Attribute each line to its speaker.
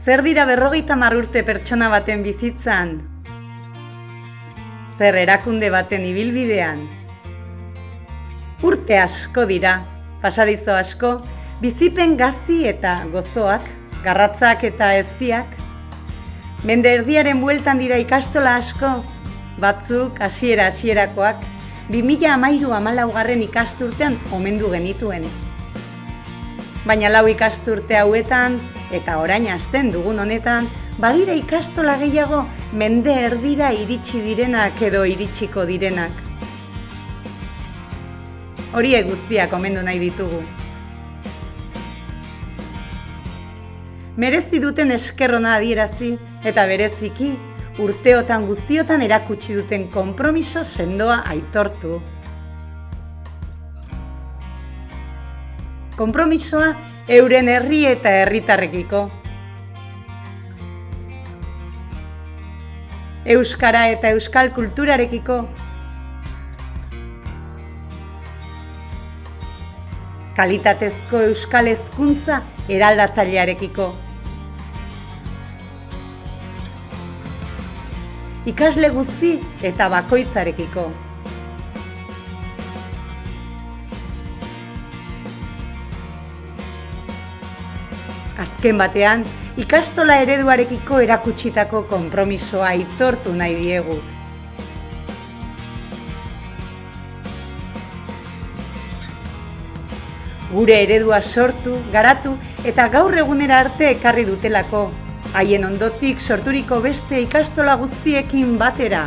Speaker 1: Zer dira 50 urte pertsona baten bizitzan? Zer erakunde baten ibilbidean? Urte asko dira, pasadizo asko, bizipen gazi eta gozoak, garratzak eta eztiak. Mende erdiaren bueltan dira ikastola asko, batzuk hasierakoak, 2013-14 ikasturtean omendu genituen. Baina 4 ikasturte hauetan, eta orain hasten dugun honetan, badira ikastola gehiago mende erdira iritsi direnak edo iritsiko direnak. Horiek guztiak omendu nahi ditugu. Merezi duten eskerrona adierazi eta bereziki urteotan guztiotan erakutsi duten konpromiso sendoa aitortu. Konpromisoa euren herri eta herritarrekiko. Euskara eta euskal kulturarekiko. Kalitatezko euskal hezkuntza eraldatzailearekiko. Ikasle guzti eta bakoitzarekiko. Azken batean, ikastola ereduarekiko erakutsitako konpromisoa aitortu nahi diegu. Gure eredua sortu, garatu eta gaur egunera arte ekarri dutelako, haien ondotik sorturiko beste ikastola guztiekin batera.